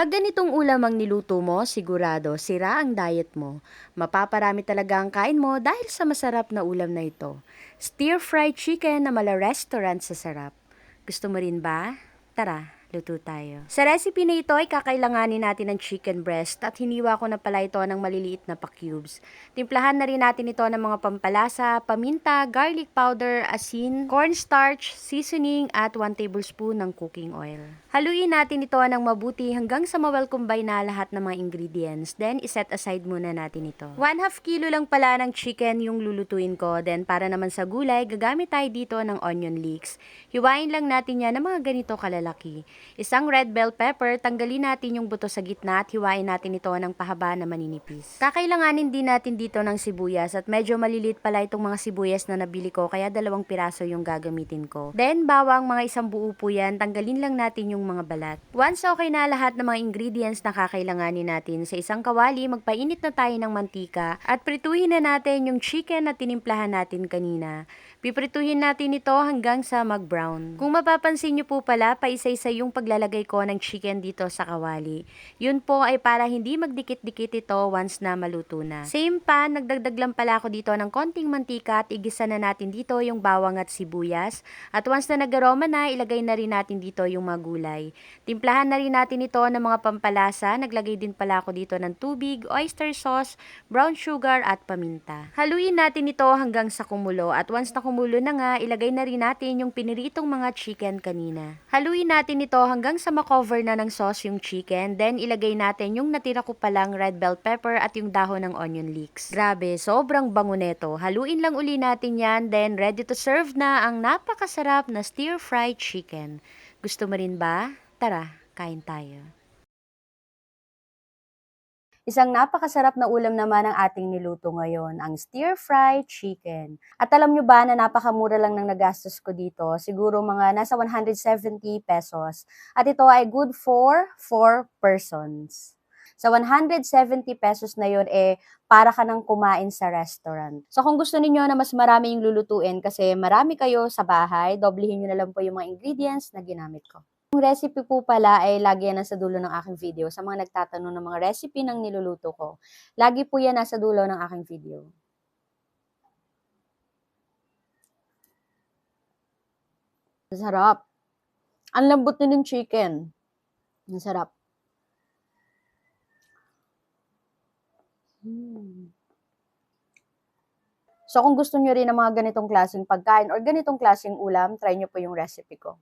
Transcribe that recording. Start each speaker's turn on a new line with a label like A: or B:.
A: Pag ganitong ulam ang niluto mo, sigurado sira ang diet mo. Mapaparami talaga ang kain mo dahil sa masarap na ulam na ito. Stir-fried chicken na mala restaurant sa sarap. Gusto mo rin ba? Tara, luto tayo. Sa recipe na ito ay kakailanganin natin ng chicken breast at hiniwa ko na pala ito ng maliliit na pa-cubes. Timplahan na rin natin ito ng mga pampalasa, paminta, garlic powder, asin, cornstarch, seasoning at 1 tablespoon ng cooking oil. Haluin natin ito ng mabuti hanggang sa ma-well combine na lahat ng mga ingredients. Then, iset aside muna natin ito. 1/2 kilo lang pala ng chicken yung lulutuin ko. Then, para naman sa gulay, gagamit tayo dito ng onion leeks. Hiwain lang natin yan ng mga ganito kalalaki. Isang red bell pepper, tanggalin natin yung buto sa gitna at hiwain natin ito ng pahaba na maninipis. Kakailanganin din natin dito ng sibuyas at medyo malilit pala itong mga sibuyas na nabili ko kaya 2 piraso yung gagamitin ko. Then bawang mga 1 buo po yan, tanggalin lang natin yung mga balat. Once okay na lahat ng mga ingredients na kakailanganin natin, sa isang kawali magpainit na tayo ng mantika at prituhin na natin yung chicken na tinimplahan natin kanina. Piprituhin natin ito hanggang sa mag-brown. Kung mapapansin nyo po pala, paisa-isa yung paglalagay ko ng chicken dito sa kawali. Yun po ay para hindi magdikit-dikit ito once na maluto na. Same pan, nagdagdag lang pala ako dito ng konting mantika at igisa na natin dito yung bawang at sibuyas. At once na nag-aroma na, ilagay na rin natin dito yung mga gulay. Timplahan na rin natin ito ng mga pampalasa. Naglagay din pala ako dito ng tubig, oyster sauce, brown sugar at paminta. Haluin natin ito hanggang sa kumulo at once na kumulo na nga, ilagay na rin natin yung piniritong mga chicken kanina. Haluin natin ito hanggang sa makover na ng sauce yung chicken, then ilagay natin yung natira ko palang red bell pepper at yung dahon ng onion leeks. Grabe, sobrang bango neto. Haluin lang uli natin yan, then ready to serve na ang napakasarap na stir-fried chicken. Gusto mo rin ba? Tara, kain tayo. Isang napakasarap na ulam naman ang ating niluto ngayon, ang stir-fried chicken. At alam nyo ba na napakamura lang ng nagastos ko dito? Siguro mga nasa 170 pesos. At ito ay good for 4 persons. Sa 170 pesos na yun, para ka nang kumain sa restaurant. So kung gusto niyo na mas marami yung lulutuin kasi marami kayo sa bahay, doblehin nyo na lang po yung mga ingredients na ginamit ko. Yung recipe po pala ay lagi yan nasa dulo ng aking video. Sa mga nagtatanong ng mga recipe ng niluluto ko, lagi po yan nasa dulo ng aking video. Sarap. Ang lambot din ng chicken. Ang sarap. So kung gusto nyo rin ng mga ganitong klaseng pagkain or ganitong klaseng ulam, try nyo po yung recipe ko.